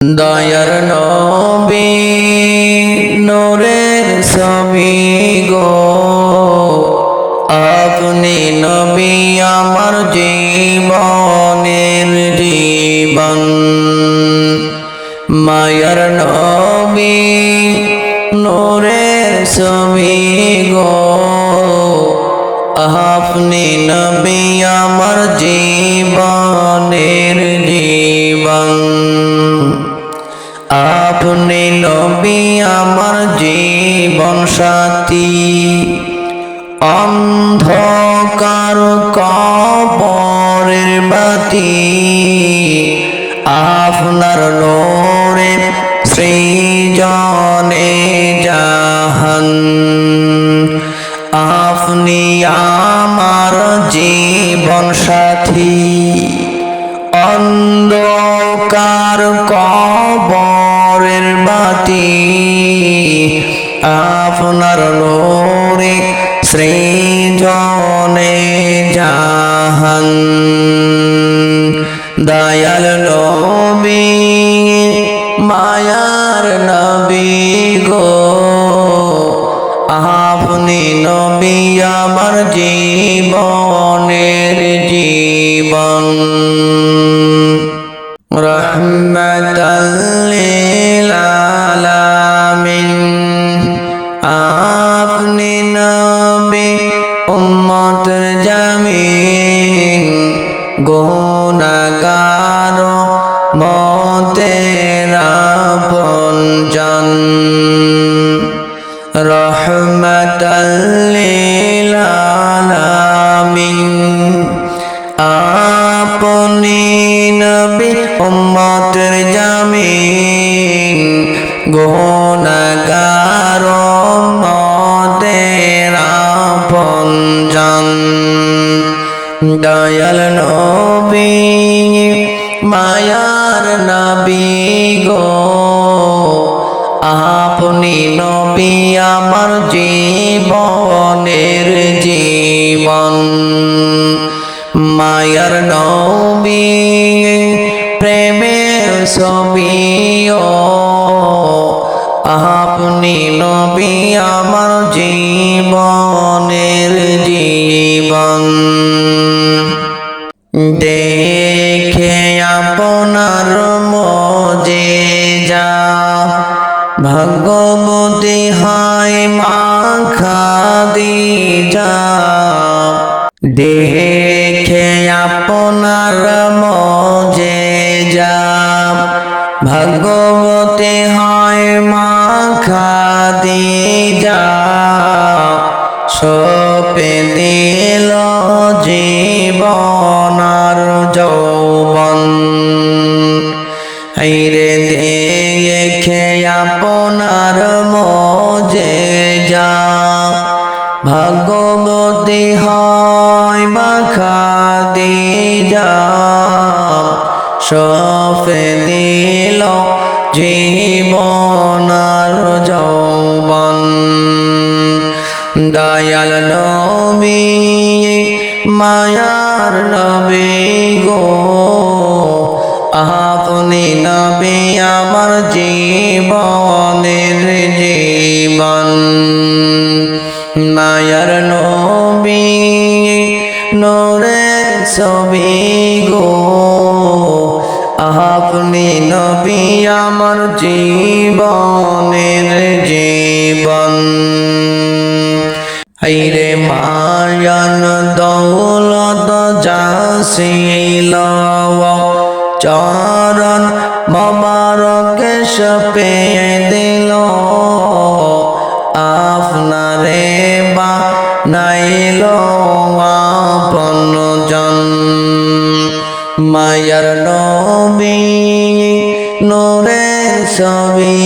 দয়ার নবী নূরের ছবি গো, আপনি নবী আমার জীবনের জীবন। মায়ার নবী নূরের ছবি গো, আপনি নবী আমার জীবনের জীবন। আপনি নবী আমার জীবন সাথী, অন্ধকার কবরের বাতি আপনার নূরে সৃজনে জাহান। আপনি আমার জীবন সাথী, অন্ধকার কবরের বাতি আপনার নূরে সৃজনে জাহান। দয়াল নবী মায়ার নবী গো, আপনি নবী আমার জীবনের জীবন। রহমাতাল লিল আলামিন, আপনি নবী উম্মতের জামিন। গুনাহগার উম্মতের আপনজন, রহমাতাল লিল আলামিন। আপনি নবী উম্মতের জামিন, গুনাহগার উম্মতের আপনজন। দয়াল নবী মায়ার নবী গো, আপনি নবী আমার জীবনের জীবন। মায়ার নবী প্রেমের ছবি ও, আপনি নবী আমার জীবনের জীবন। দেখে আপনার মুজিজা ভাগ্যবতী হয় মা খাদিজা। দেখে আপনার মুজিজা ভাগ্যবতী হয় মা খাদিজা। সপে দিল জীবন আর যৌবন। হায়রে দেখে আপনার মুজিজা ভাগ্যবতী হয় মা খাদিজা। সপে দিল জীবন আর যৌবন। দয়াল নবী মায়ার নবী গো, আপনি নবী আমার জীবনের জীবন। মায়ার নবী নূরের ছবি গো, আপনি নবী আমার জীবনের জীবন। হায়রে মায়ান দৌলত যাছিল চরণ মোবারকে সপে দিল। আপনারে বানাইল আপনজন। মায়ার নবী নূরের ছবি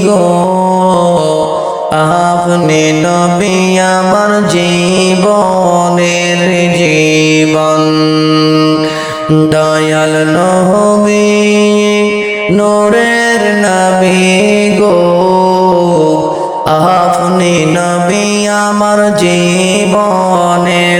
গো, আপনি নবী আমার জীবনের জীবন। দয়াল নবী নূরের নবী গো, আপনি নবী আমার জীবনের